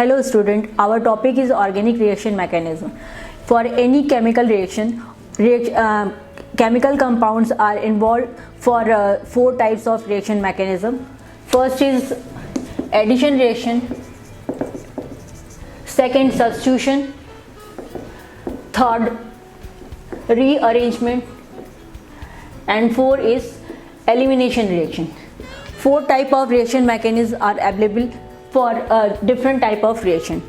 Hello student, our topic is organic reaction mechanism. For any chemical reaction, chemical compounds are involved for 4 types of reaction mechanism. First is addition reaction, second substitution, third rearrangement, and 4 is elimination reaction. 4 type of reaction mechanisms are available for different type of reaction.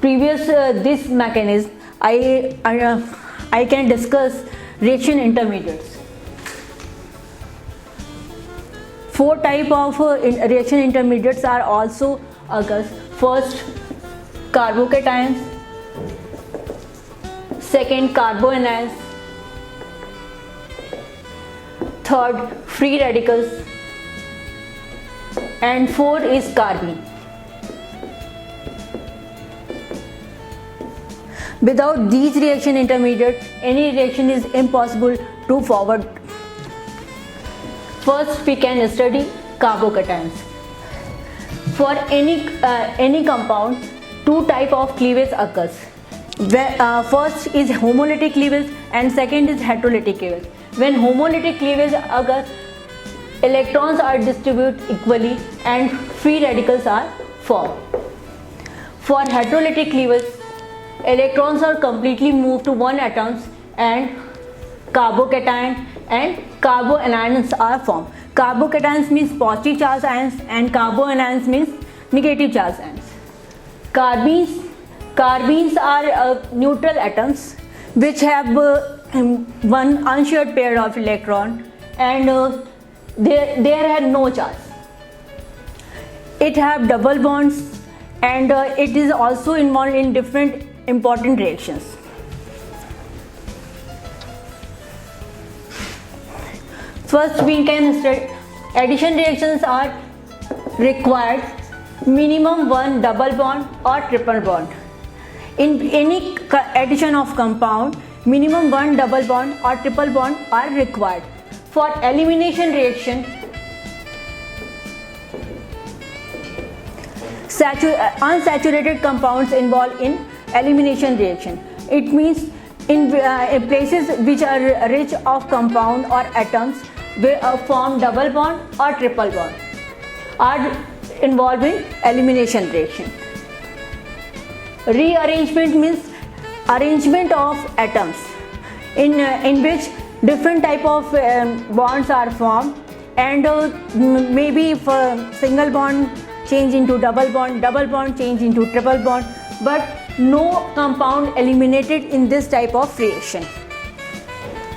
Previous this mechanism I can discuss reaction intermediates. 4 type of reaction intermediates are also occurs. First, carbocations, second, carboanions, third, free radicals, and 4 is carbene. Without these reaction intermediates, any reaction is impossible to forward. First, we can study carbocations. For any compound, 2 type of cleavage occurs. First is homolytic cleavage and second is heterolytic cleavage. When homolytic cleavage occurs, electrons are distributed equally and free radicals are formed. For heterolytic cleavage, electrons are completely moved to one atoms and carbocation and carboanions are formed. Carbocations means positive charge ions and carboanions means negative charge ions. Carbenes are neutral atoms which have one unshared pair of electron and there are no charge. It have double bonds and it is also involved in different important reactions. First, we can study addition reactions are required minimum 1 double bond or triple bond. In any addition of compound, minimum 1 double bond or triple bond are required. For elimination reaction, unsaturated compounds involved in elimination reaction. It means in places which are rich of compound or atoms will form double bond or triple bond are involved in elimination reaction. Rearrangement means arrangement of atoms in which different type of bonds are formed and maybe if single bond change into double bond change into triple bond, but no compound eliminated in this type of reaction.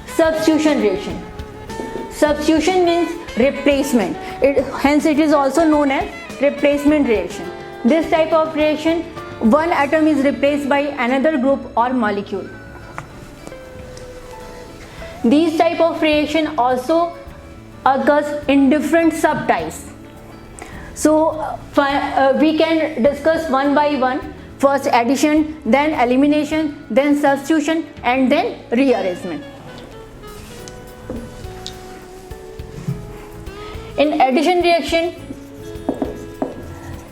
Substitution reaction. Substitution means replacement. Hence it is also known as replacement reaction. This type of reaction, one atom is replaced by another group or molecule. These type of reaction also occurs in different subtypes. So we can discuss one by one. First addition, then elimination, then substitution, and then rearrangement. In addition reaction,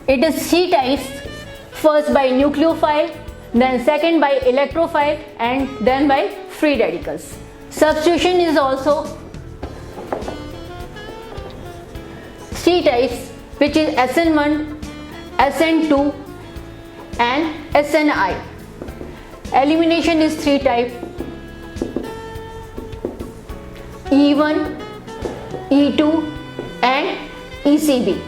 it is 3 types. First by nucleophile, then second by electrophile, and then by free radicals. Substitution is also 3 types, which is SN1, SN2 and SNI. Elimination is 3 types: E1, E2 and ECB.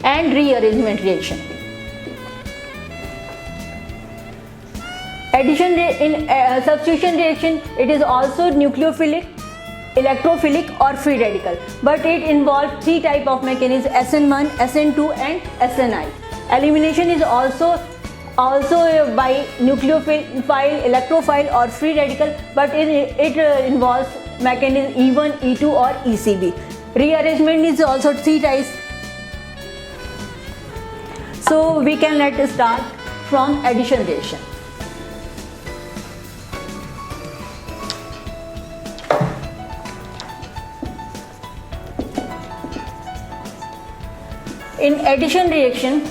And rearrangement reaction. Addition in substitution reaction, it is also nucleophilic, electrophilic or free radical, but it involves 3 type of mechanisms: SN1, SN2 and SNI. Elimination is also by nucleophile, electrophile or free radical, but it involves mechanism E1, E2 or ECB. Rearrangement is also 3 types. So we can let us start from addition reaction. In addition reaction,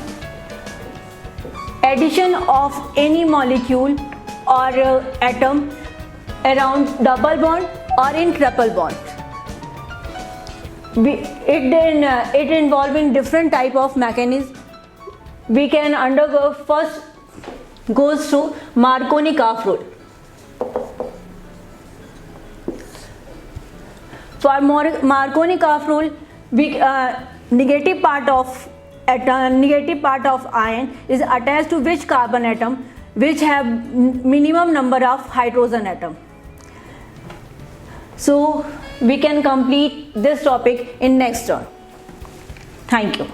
addition of any molecule or atom around double bond or in triple bond. It involving different type of mechanism. We can undergo first goes to Marconi-Karp rule. For Marconi-Karp rule, negative part of ion is attached to which carbon atom which have minimum number of hydrogen atom. So we can complete this topic in next turn. Thank you.